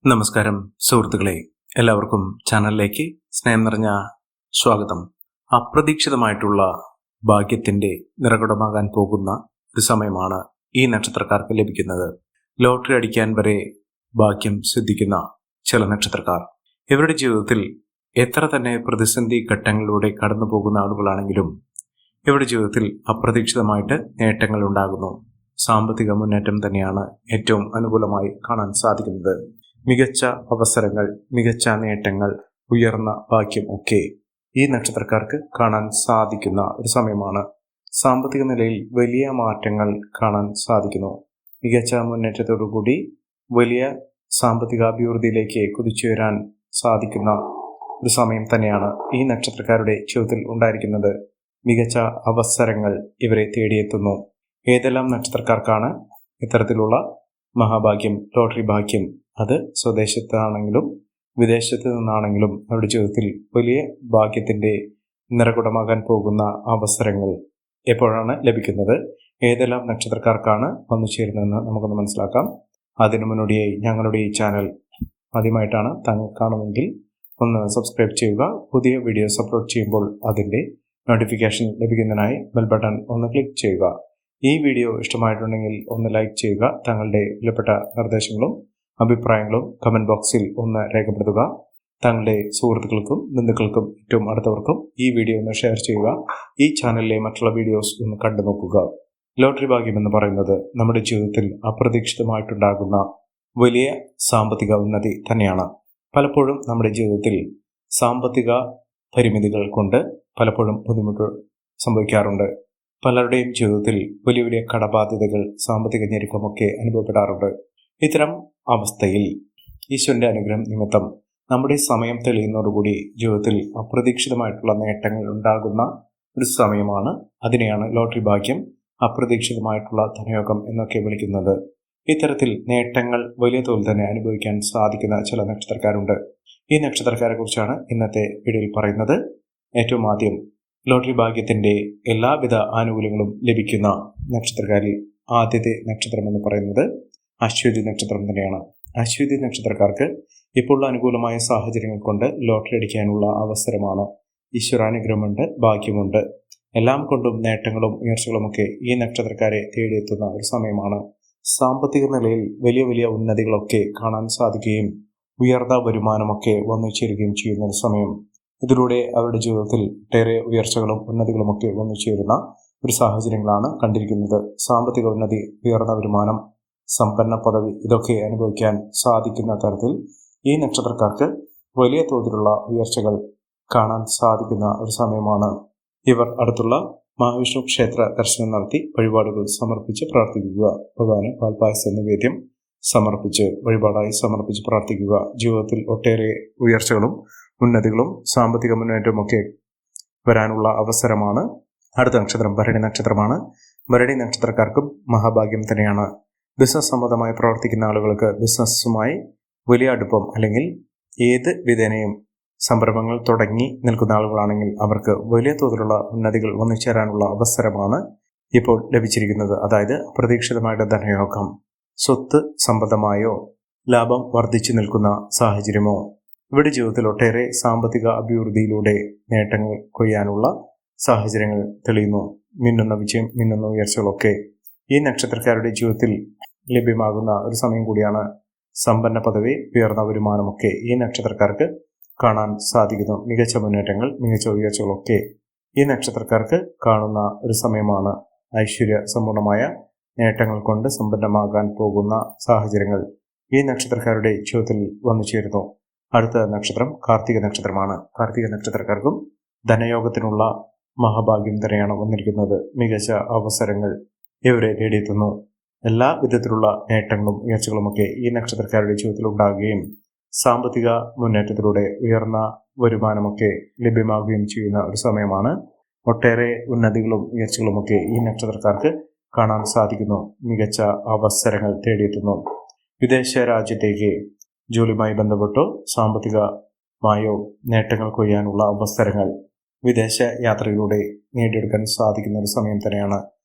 നമസ്കാരം സുഹൃത്തുക്കളെ, എല്ലാവർക്കും ചാനലിലേക്ക് സ്നേഹം നിറഞ്ഞ സ്വാഗതം. അപ്രതീക്ഷിതമായിട്ടുള്ള ഭാഗ്യത്തിന്റെ നിറകുടമാകാൻ പോകുന്ന ഒരു സമയമാണ് ഈ നക്ഷത്രക്കാർക്ക് ലഭിക്കുന്നത്. ലോട്ടറി അടിക്കാൻ വരെ ഭാഗ്യം സിദ്ധിക്കുന്ന ചില നക്ഷത്രക്കാർ ഇവരുടെ ജീവിതത്തിൽ എത്ര തന്നെ പ്രതിസന്ധി ഘട്ടങ്ങളിലൂടെ കടന്നു പോകുന്ന ആളുകളാണെങ്കിലും ഇവരുടെ ജീവിതത്തിൽ അപ്രതീക്ഷിതമായിട്ട് നേട്ടങ്ങൾ ഉണ്ടാകുന്നു. സാമ്പത്തിക മുന്നേറ്റം തന്നെയാണ് ഏറ്റവും അനുകൂലമായി കാണാൻ സാധിക്കുന്നത്. മികച്ച അവസരങ്ങൾ, മികച്ച നേട്ടങ്ങൾ, ഉയർന്ന ഭാഗ്യം ഒക്കെ ഈ നക്ഷത്രക്കാർക്ക് കാണാൻ സാധിക്കുന്ന ഒരു സമയമാണ്. സാമ്പത്തിക നിലയിൽ വലിയ മാറ്റങ്ങൾ കാണാൻ സാധിക്കുന്നു. മികച്ച മുന്നേറ്റത്തോടുകൂടി വലിയ സാമ്പത്തിക അഭിവൃദ്ധിയിലേക്ക് കുതിച്ചുയരാൻ സാധിക്കുന്ന ഒരു സമയം തന്നെയാണ് ഈ നക്ഷത്രക്കാരുടെ ജീവിതത്തിൽ ഉണ്ടായിരിക്കുന്നത്. മികച്ച അവസരങ്ങൾ ഇവരെ തേടിയെത്തുന്നു. ഏതെല്ലാം നക്ഷത്രക്കാർക്കാണ് ഇത്തരത്തിലുള്ള മഹാഭാഗ്യം, ലോട്ടറി ഭാഗ്യം? അത് സ്വദേശത്താണെങ്കിലും വിദേശത്ത് നിന്നാണെങ്കിലും അവരുടെ ജീവിതത്തിൽ വലിയ ഭാഗ്യത്തിന്റെ നിറകുടമാകാൻ പോകുന്ന അവസരങ്ങൾ എപ്പോഴാണ് ലഭിക്കുന്നത്? ഏതെല്ലാം നക്ഷത്രക്കാർക്കാണ് വന്നു ചേരുന്നതെന്ന് നമുക്കൊന്ന് മനസ്സിലാക്കാം. അതിനു മുന്നോടിയായി ഞങ്ങളുടെ ഈ ചാനൽ ആദ്യമായിട്ടാണ് താങ്കൾ കാണുമെങ്കിൽ ഒന്ന് സബ്സ്ക്രൈബ് ചെയ്യുക. പുതിയ വീഡിയോസ് അപ്ലോഡ് ചെയ്യുമ്പോൾ അതിൻ്റെ നോട്ടിഫിക്കേഷൻ ലഭിക്കുന്നതിനായി ബെൽ ബട്ടൺ ഒന്ന് ക്ലിക്ക് ചെയ്യുക. ഈ വീഡിയോ ഇഷ്ടമായിട്ടുണ്ടെങ്കിൽ ഒന്ന് ലൈക്ക് ചെയ്യുക. താങ്കളുടെ വിലപ്പെട്ട നിർദ്ദേശങ്ങളും അഭിപ്രായങ്ങളും കമന്റ് ബോക്സിൽ ഒന്ന് രേഖപ്പെടുത്തുക. താങ്കളുടെ സുഹൃത്തുക്കൾക്കും ബന്ധുക്കൾക്കും ഏറ്റവും അടുത്തവർക്കും ഈ വീഡിയോ ഒന്ന് ഷെയർ ചെയ്യുക. ഈ ചാനലിലെ മറ്റുള്ള വീഡിയോസ് ഒന്ന് കണ്ടു നോക്കുക. ലോട്ടറി ഭാഗ്യം എന്ന് പറയുന്നത് നമ്മുടെ ജീവിതത്തിൽ അപ്രതീക്ഷിതമായിട്ടുണ്ടാകുന്ന വലിയ സാമ്പത്തിക ഉന്നതി തന്നെയാണ്. പലപ്പോഴും നമ്മുടെ ജീവിതത്തിൽ സാമ്പത്തിക പരിമിതികൾ കൊണ്ട് പലപ്പോഴും ബുദ്ധിമുട്ട് സംഭവിക്കാറുണ്ട്. പലരുടെയും ജീവിതത്തിൽ വലിയ വലിയ കടബാധ്യതകൾ, സാമ്പത്തിക ഞെരുക്കമൊക്കെ അനുഭവപ്പെടാറുണ്ട്. ഇത്തരം അവസ്ഥയിൽ ഈശ്വരന്റെ അനുഗ്രഹം നിമിത്തം നമ്മുടെ സമയം തെളിയുന്നതോടുകൂടി ജീവിതത്തിൽ അപ്രതീക്ഷിതമായിട്ടുള്ള നേട്ടങ്ങൾ ഉണ്ടാകുന്ന ഒരു സമയമാണ്. അതിനെയാണ് ലോട്ടറി ഭാഗ്യം, അപ്രതീക്ഷിതമായിട്ടുള്ള ധനയോഗം എന്നൊക്കെ വിളിക്കുന്നത്. ഇത്തരത്തിൽ നേട്ടങ്ങൾ വലിയ തോതിൽ തന്നെ അനുഭവിക്കാൻ സാധിക്കുന്ന ചില നക്ഷത്രക്കാരുണ്ട്. ഈ നക്ഷത്രക്കാരെ കുറിച്ചാണ് ഇന്നത്തെ വീഡിയോയിൽ പറയുന്നത്. ഏറ്റവും ആദ്യം ലോട്ടറി ഭാഗ്യത്തിന്റെ എല്ലാവിധ ആനുകൂല്യങ്ങളും ലഭിക്കുന്ന നക്ഷത്രക്കാരിൽ ആദ്യത്തെ നക്ഷത്രം എന്ന് പറയുന്നത് അശ്വതി നക്ഷത്രം തന്നെയാണ്. അശ്വതി നക്ഷത്രക്കാർക്ക് ഇപ്പോൾ അനുകൂലമായ സാഹചര്യങ്ങൾ കൊണ്ട് ലോട്ടറി അടിക്കാനുള്ള അവസരമാണ്. ഈശ്വരാനുഗ്രഹമുണ്ട്, ഭാഗ്യമുണ്ട്. എല്ലാം കൊണ്ടും നേട്ടങ്ങളും ഉയർച്ചകളുമൊക്കെ ഈ നക്ഷത്രക്കാരെ തേടിയെത്തുന്ന ഒരു സമയമാണ്. സാമ്പത്തിക നിലയിൽ വലിയ വലിയ ഉന്നതികളൊക്കെ കാണാൻ സാധിക്കുകയും ഉയർന്ന വരുമാനമൊക്കെ വന്നു ചേരുകയും ചെയ്യുന്ന ഒരു സമയം. ഇതിലൂടെ അവരുടെ ജീവിതത്തിൽ ഒട്ടേറെ ഉയർച്ചകളും ഉന്നതികളുമൊക്കെ വന്നു ചേരുന്ന ഒരു സാഹചര്യങ്ങളാണ് കണ്ടിരിക്കുന്നത്. സാമ്പത്തിക ഉന്നതി, ഉയർന്ന വരുമാനം, സമ്പന്ന പദവി ഇതൊക്കെ അനുഭവിക്കാൻ സാധിക്കുന്ന തരത്തിൽ ഈ നക്ഷത്രക്കാർക്ക് വലിയ തോതിലുള്ള ഉയർച്ചകൾ കാണാൻ സാധിക്കുന്ന ഒരു സമയമാണ്. ഇവർ അടുത്തുള്ള മഹാവിഷ്ണു ക്ഷേത്ര ദർശനം നടത്തി വഴിപാടുകൾ സമർപ്പിച്ച് പ്രാർത്ഥിക്കുക. ഭഗവാന് പാൽപായസ നിവേദ്യം സമർപ്പിച്ച് വഴിപാടായി സമർപ്പിച്ച് പ്രാർത്ഥിക്കുക. ജീവിതത്തിൽ ഒട്ടേറെ ഉയർച്ചകളും ഉന്നതികളും സാമ്പത്തിക മുന്നേറ്റവും ഒക്കെ വരാനുള്ള അവസരമാണ്. അടുത്ത നക്ഷത്രം ഭരണി നക്ഷത്രമാണ്. ഭരണി നക്ഷത്രക്കാർക്കും മഹാഭാഗ്യം തന്നെയാണ്. ബിസിനസ് സംബന്ധമായി പ്രവർത്തിക്കുന്ന ആളുകൾക്ക് ബിസിനസ്സുമായി വലിയ അടുപ്പം അല്ലെങ്കിൽ ഏത് വിധേനയും സംരംഭങ്ങൾ തുടങ്ങി നിൽക്കുന്ന ആളുകളാണെങ്കിൽ അവർക്ക് വലിയ തോതിലുള്ള ഉന്നതികൾ വന്നു ചേരാനുള്ള അവസരമാണ് ഇപ്പോൾ ലഭിച്ചിരിക്കുന്നത്. അതായത് അപ്രതീക്ഷിതമായിട്ട് ധനയോഗം, സ്വത്ത് സംബന്ധമായോ ലാഭം വർദ്ധിച്ചു നിൽക്കുന്ന സാഹചര്യമോ, ഇവിടെ ജീവിതത്തിൽ ഒട്ടേറെ സാമ്പത്തിക അഭിവൃദ്ധിയിലൂടെ നേട്ടങ്ങൾ കൊയ്യാനുള്ള സാഹചര്യങ്ങൾ തെളിയുന്നു. മിന്നുന്ന വിജയം, മിന്നുന്ന ഉയർച്ചകളൊക്കെ ഈ നക്ഷത്രക്കാരുടെ ജീവിതത്തിൽ ലഭ്യമാകുന്ന ഒരു സമയം കൂടിയാണ്. സമ്പന്ന പദവി, ഉയർന്ന വരുമാനമൊക്കെ ഈ നക്ഷത്രക്കാർക്ക് കാണാൻ സാധിക്കുന്നു. മികച്ച മുന്നേറ്റങ്ങൾ, മികച്ച ഉയർച്ചകളൊക്കെ ഈ നക്ഷത്രക്കാർക്ക് കാണുന്ന ഒരു സമയമാണ്. ഐശ്വര്യ സമ്പൂർണമായ നേട്ടങ്ങൾ കൊണ്ട് സമ്പന്നമാകാൻ പോകുന്ന സാഹചര്യങ്ങൾ ഈ നക്ഷത്രക്കാരുടെ ജീവിതത്തിൽ വന്നു ചേരുന്നു. അടുത്ത നക്ഷത്രം കാർത്തിക നക്ഷത്രമാണ്. കാർത്തിക നക്ഷത്രക്കാർക്കും ധനയോഗത്തിനുള്ള മഹാഭാഗ്യം തന്നെയാണ് വന്നിരിക്കുന്നത്. മികച്ച അവസരങ്ങൾ ഇവരെ തേടിയെത്തുന്നു. എല്ലാ വിധത്തിലുള്ള നേട്ടങ്ങളും ഉയർച്ചകളുമൊക്കെ ഈ നക്ഷത്രക്കാരുടെ ജീവിതത്തിൽ ഉണ്ടാകുകയും സാമ്പത്തിക മുന്നേറ്റത്തിലൂടെ ഉയർന്ന വരുമാനമൊക്കെ ലഭ്യമാകുകയും ചെയ്യുന്ന ഒരു സമയമാണ്. ഒട്ടേറെ ഉന്നതികളും ഉയർച്ചകളുമൊക്കെ ഈ നക്ഷത്രക്കാർക്ക് കാണാൻ സാധിക്കുന്നു. മികച്ച അവസരങ്ങൾ തേടിയെത്തുന്നു. വിദേശ രാജ്യത്തേക്ക് ജോലിയുമായി ബന്ധപ്പെട്ടോ സാമ്പത്തികമായോ നേട്ടങ്ങൾ കൊയ്യാനുള്ള അവസരങ്ങൾ വിദേശ യാത്രയിലൂടെ നേടിയെടുക്കാൻ സാധിക്കുന്ന ഒരു സമയം തന്നെയാണ്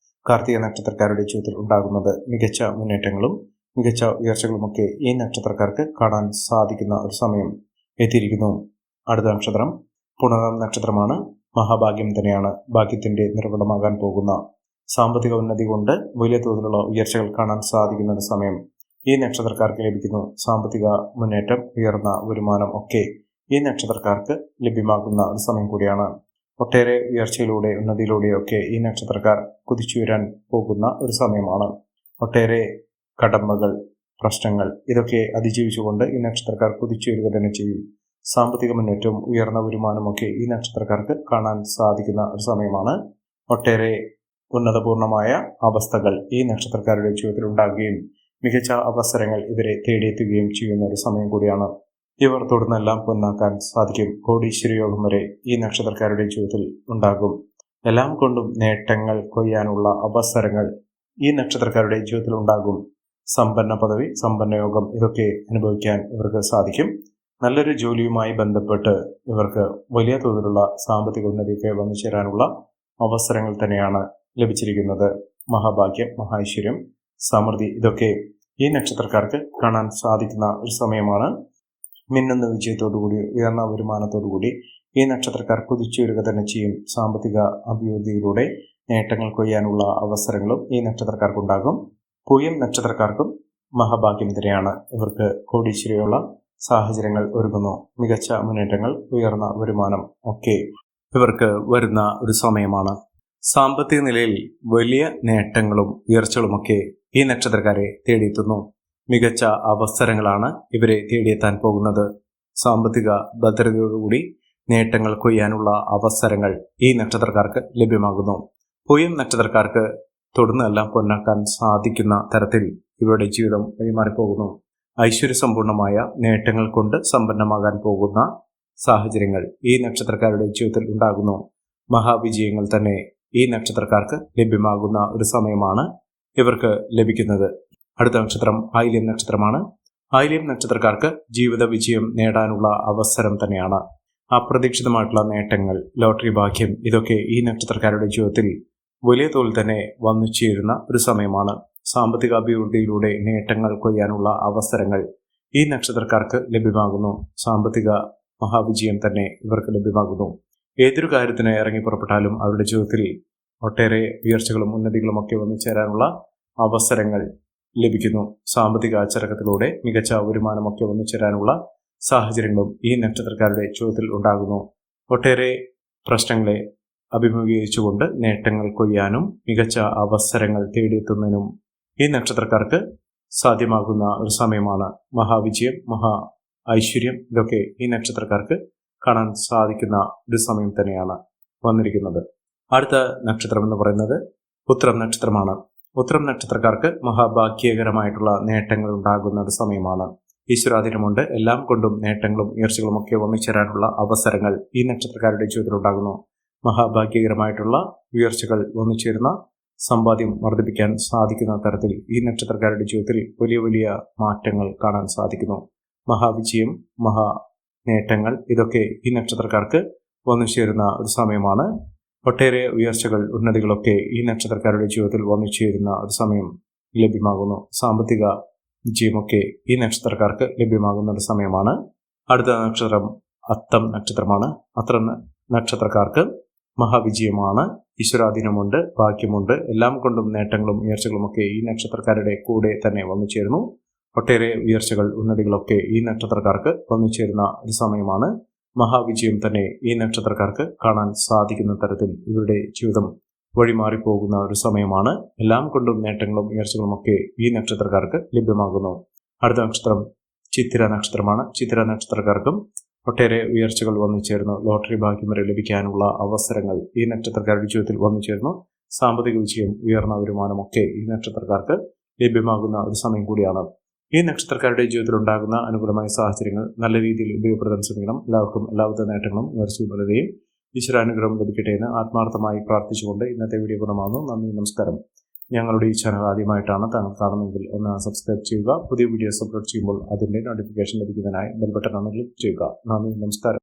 കാർത്തിക നക്ഷത്രക്കാരുടെ ജീവിതത്തിൽ ഉണ്ടാകുന്നത്. മികച്ച മുന്നേറ്റങ്ങളും മികച്ച ഉയർച്ചകളുമൊക്കെ ഈ നക്ഷത്രക്കാർക്ക് കാണാൻ സാധിക്കുന്ന ഒരു സമയം എത്തിയിരിക്കുന്നു. അടുത്ത നക്ഷത്രം പുണർദം നക്ഷത്രമാണ്. മഹാഭാഗ്യം തന്നെയാണ്. ഭാഗ്യത്തിന്റെ നിറകുടമാകാൻ പോകുന്ന സാമ്പത്തിക ഉന്നതി കൊണ്ട് വലിയ തോതിലുള്ള ഉയർച്ചകൾ കാണാൻ സാധിക്കുന്ന ഒരു സമയം ഈ നക്ഷത്രക്കാർക്ക് ലഭിക്കുന്നു. സാമ്പത്തിക മുന്നേറ്റം, ഉയർന്ന വരുമാനം ഒക്കെ ഈ നക്ഷത്രക്കാർക്ക് ലഭ്യമാകുന്ന ഒരു സമയം കൂടിയാണ്. ഒട്ടേറെ ഉയർച്ചയിലൂടെ, ഉന്നതിയിലൂടെയൊക്കെ ഈ നക്ഷത്രക്കാർ കുതിച്ചുയരാൻ പോകുന്ന ഒരു സമയമാണ്. ഒട്ടേറെ കടമ്പകൾ, പ്രശ്നങ്ങൾ ഇതൊക്കെ അതിജീവിച്ചുകൊണ്ട് ഈ നക്ഷത്രക്കാർ കുതിച്ചുയരുക തന്നെ ചെയ്യും. സാമ്പത്തിക മുന്നേറ്റവും ഉയർന്ന വരുമാനമൊക്കെ ഈ നക്ഷത്രക്കാർക്ക് കാണാൻ സാധിക്കുന്ന ഒരു സമയമാണ്. ഒട്ടേറെ ഉന്നതപൂർണമായ അവസ്ഥകൾ ഈ നക്ഷത്രക്കാരുടെ ജീവിതത്തിൽ ഉണ്ടാകുകയും മികച്ച അവസരങ്ങൾ ഇവരെ തേടിയെത്തുകയും ചെയ്യുന്ന ഒരു സമയം കൂടിയാണ്. ഇവർ തുടർന്നെല്ലാം പൊന്നാക്കാൻ സാധിക്കും. കോടീശ്വര യോഗം വരെ ഈ നക്ഷത്രക്കാരുടെ ജീവിതത്തിൽ ഉണ്ടാകും. എല്ലാം കൊണ്ടും നേട്ടങ്ങൾ കൊയ്യാനുള്ള അവസരങ്ങൾ ഈ നക്ഷത്രക്കാരുടെ ജീവിതത്തിൽ ഉണ്ടാകും. സമ്പന്ന പദവി, സമ്പന്ന യോഗം ഇതൊക്കെ അനുഭവിക്കാൻ ഇവർക്ക് സാധിക്കും. നല്ലൊരു ജോലിയുമായി ബന്ധപ്പെട്ട് ഇവർക്ക് വലിയ തോതിലുള്ള സാമ്പത്തിക ഉന്നതിയൊക്കെ വന്നു ചേരാനുള്ള അവസരങ്ങൾ തന്നെയാണ് ലഭിച്ചിരിക്കുന്നത്. മഹാഭാഗ്യം, മഹാഐശ്വര്യം, സമൃദ്ധി ഇതൊക്കെ ഈ നക്ഷത്രക്കാർക്ക് കാണാൻ സാധിക്കുന്ന ഒരു സമയമാണ്. മിന്നുന്ന വിജയത്തോടുകൂടി, ഉയർന്ന വരുമാനത്തോടുകൂടി ഈ നക്ഷത്രക്കാർ കുതിച്ചുയരുക തന്നെ ചെയ്യും. സാമ്പത്തിക അഭിവൃദ്ധിയിലൂടെ നേട്ടങ്ങൾ കൊയ്യാനുള്ള അവസരങ്ങളും ഈ നക്ഷത്രക്കാർക്കുണ്ടാകും. പൂയം നക്ഷത്രക്കാർക്കും മഹാഭാഗ്യം തന്നെയാണ്. ഇവർക്ക് കോടീശ്വരയുള്ള സാഹചര്യങ്ങൾ ഒരുങ്ങുന്നു. മികച്ച മുന്നേറ്റങ്ങൾ, ഉയർന്ന വരുമാനം ഒക്കെ ഇവർക്ക് വരുന്ന ഒരു സമയമാണ്. സാമ്പത്തിക നിലയിൽ വലിയ നേട്ടങ്ങളും ഉയർച്ചകളുമൊക്കെ ഈ നക്ഷത്രക്കാരെ തേടിയെത്തുന്നു. മികച്ച അവസരങ്ങളാണ് ഇവരെ തേടിയെത്താൻ പോകുന്നത്. സാമ്പത്തിക ഭദ്രതയോടുകൂടി നേട്ടങ്ങൾ കൊയ്യാനുള്ള അവസരങ്ങൾ ഈ നക്ഷത്രക്കാർക്ക് ലഭ്യമാകുന്നു. പൂയം നക്ഷത്രക്കാർക്ക് തുടർന്നെല്ലാം പൊന്നാക്കാൻ സാധിക്കുന്ന തരത്തിൽ ഇവരുടെ ജീവിതം വഴിമാറിപ്പോകുന്നു. ഐശ്വര്യസമ്പൂർണമായ നേട്ടങ്ങൾ കൊണ്ട് സമ്പന്നമാകാൻ പോകുന്ന സാഹചര്യങ്ങൾ ഈ നക്ഷത്രക്കാരുടെ ജീവിതത്തിൽ ഉണ്ടാകുന്നു. മഹാവിജയങ്ങൾ തന്നെ ഈ നക്ഷത്രക്കാർക്ക് ലഭ്യമാകുന്ന ഒരു സമയമാണ് ഇവർക്ക് ലഭിക്കുന്നത്. അടുത്ത നക്ഷത്രം ആയില്യം നക്ഷത്രമാണ്. ആയില്യം നക്ഷത്രക്കാർക്ക് ജീവിത വിജയം നേടാനുള്ള അവസരം തന്നെയാണ്. അപ്രതീക്ഷിതമായിട്ടുള്ള നേട്ടങ്ങൾ, ലോട്ടറി ഭാഗ്യം ഇതൊക്കെ ഈ നക്ഷത്രക്കാരുടെ ജീവിതത്തിൽ വലിയ തോതിൽ തന്നെ വന്നു ചേരുന്ന ഒരു സമയമാണ്. സാമ്പത്തിക അഭിവൃദ്ധിയിലൂടെ നേട്ടങ്ങൾ കൊയ്യാനുള്ള അവസരങ്ങൾ ഈ നക്ഷത്രക്കാർക്ക് ലഭ്യമാകുന്നു. സാമ്പത്തിക മഹാവിജയം തന്നെ ഇവർക്ക് ലഭ്യമാകുന്നു. ഏതൊരു കാര്യത്തിന് ഇറങ്ങി പുറപ്പെട്ടാലും അവരുടെ ജീവിതത്തിൽ ഒട്ടേറെ ഉയർച്ചകളും ഉന്നതികളും ഒക്കെ വന്നു ചേരാനുള്ള അവസരങ്ങൾ ലഭിക്കുന്നു. സാമ്പത്തിക അച്ചടക്കത്തിലൂടെ മികച്ച വരുമാനമൊക്കെ വന്നു ചേരാനുള്ള സാഹചര്യങ്ങളും ഈ നക്ഷത്രക്കാരുടെ ജീവിതത്തിൽ ഉണ്ടാകുന്നു. ഒട്ടേറെ പ്രശ്നങ്ങളെ അഭിമുഖീകരിച്ചുകൊണ്ട് നേട്ടങ്ങൾ കൊയ്യാനും മികച്ച അവസരങ്ങൾ തേടിയെത്തുന്നതിനും ഈ നക്ഷത്രക്കാർക്ക് സാധ്യമാകുന്ന ഒരു സമയമാണ്. മഹാവിജയം, മഹാ ഐശ്വര്യം ഇതൊക്കെ ഈ നക്ഷത്രക്കാർക്ക് കാണാൻ സാധിക്കുന്ന ഒരു സമയം തന്നെയാണ് വന്നിരിക്കുന്നത്. അടുത്ത നക്ഷത്രം എന്ന് പറയുന്നത് ഉത്രം നക്ഷത്രമാണ്. ഉത്രം നക്ഷത്രക്കാർക്ക് മഹാഭാഗ്യകരമായിട്ടുള്ള നേട്ടങ്ങൾ ഉണ്ടാകുന്ന ഒരു സമയമാണ്. ഈശ്വരാധീനമുണ്ട്. എല്ലാം കൊണ്ടും നേട്ടങ്ങളും ഉയർച്ചകളും ഒക്കെ വന്നു ചേരാനുള്ള അവസരങ്ങൾ ഈ നക്ഷത്രക്കാരുടെ ജീവിതത്തിൽ ഉണ്ടാകുന്നു. മഹാഭാഗ്യകരമായിട്ടുള്ള ഉയർച്ചകൾ വന്നു ചേരുന്ന സമ്പാദ്യം വർദ്ധിപ്പിക്കാൻ സാധിക്കുന്ന തരത്തിൽ ഈ നക്ഷത്രക്കാരുടെ ജീവിതത്തിൽ വലിയ വലിയ മാറ്റങ്ങൾ കാണാൻ സാധിക്കുന്നു. മഹാവിജയം, മഹാ നേട്ടങ്ങൾ ഇതൊക്കെ ഈ നക്ഷത്രക്കാർക്ക് വന്നു ചേരുന്ന ഒരു സമയമാണ്. ഒട്ടേറെ ഉയർച്ചകൾ, ഉന്നതികളൊക്കെ ഈ നക്ഷത്രക്കാരുടെ ജീവിതത്തിൽ വന്നു ചേരുന്ന ഒരു സമയം ലഭ്യമാകുന്നു. സാമ്പത്തിക വിജയമൊക്കെ ഈ നക്ഷത്രക്കാർക്ക് ലഭ്യമാകുന്ന ഒരു സമയമാണ്. അടുത്ത നക്ഷത്രം അത്തം നക്ഷത്രമാണ്. അത്തം നക്ഷത്രക്കാർക്ക് മഹാവിജയമാണ്. ഈശ്വരാധീനമുണ്ട്, ഭാഗ്യമുണ്ട്. എല്ലാം കൊണ്ടും നേട്ടങ്ങളും ഉയർച്ചകളും ഒക്കെ ഈ നക്ഷത്രക്കാരുടെ കൂടെ തന്നെ വന്നു ചേരുന്നു. ഒട്ടേറെ ഉയർച്ചകൾ, ഉന്നതികളൊക്കെ ഈ നക്ഷത്രക്കാർക്ക് വന്നു ചേരുന്ന ഒരു സമയമാണ്. മഹാവിജയം തന്നെ ഈ നക്ഷത്രക്കാർക്ക് കാണാൻ സാധിക്കുന്ന തരത്തിൽ ഇവരുടെ ജീവിതം വഴിമാറിപ്പോകുന്ന ഒരു സമയമാണ്. എല്ലാം കൊണ്ടും നേട്ടങ്ങളും ഉയർച്ചകളും ഒക്കെ ഈ നക്ഷത്രക്കാർക്ക് ലഭ്യമാകുന്നു. അടുത്ത നക്ഷത്രം ചിത്തിര നക്ഷത്രമാണ്. ചിത്തിര നക്ഷത്രക്കാർക്കും ഒട്ടേറെ ഉയർച്ചകൾ വന്നു ചേർന്നു. ലോട്ടറി ഭാഗ്യം വരെ ലഭിക്കാനുള്ള അവസരങ്ങൾ ഈ നക്ഷത്രക്കാരുടെ ജീവിതത്തിൽ വന്നു ചേർന്നു. സാമ്പത്തിക വിജയം, ഉയർന്ന വരുമാനമൊക്കെ ഈ നക്ഷത്രക്കാർക്ക് ലഭ്യമാകുന്ന ഒരു സമയം കൂടിയാണ്. ഈ നക്ഷത്രക്കാരുടെ ജീവിതത്തിൽ ഉണ്ടാകുന്ന അനുകൂലമായ സാഹചര്യങ്ങൾ നല്ല രീതിയിൽ ഉപയോഗപ്പെടുത്താൻ ശ്രമിക്കണം. എല്ലാവർക്കും എല്ലാവിധ നേട്ടങ്ങളും ഉയർച്ചയും വളരുകയും ഈശ്വരാനുഗ്രഹം ലഭിക്കട്ടെ എന്ന് ആത്മാർത്ഥമായി പ്രാർത്ഥിച്ചുകൊണ്ട് ഇന്നത്തെ വീഡിയോ പൂർണ്ണമാകുന്നു. നന്ദി, നമസ്കാരം. ഞങ്ങളുടെ ഈ ചാനൽ ആദ്യമായിട്ടാണ് താങ്കൾ കാണുന്നതെങ്കിൽ ഒന്ന് സബ്സ്ക്രൈബ് ചെയ്യുക. പുതിയ വീഡിയോസ് അപ്ലോഡ് ചെയ്യുമ്പോൾ അതിൻ്റെ നോട്ടിഫിക്കേഷൻ ലഭിക്കുന്നതിനായി ബെൽ ബട്ടൺ ഒന്ന് ക്ലിക്ക് ചെയ്യുക. നന്ദി, നമസ്കാരം.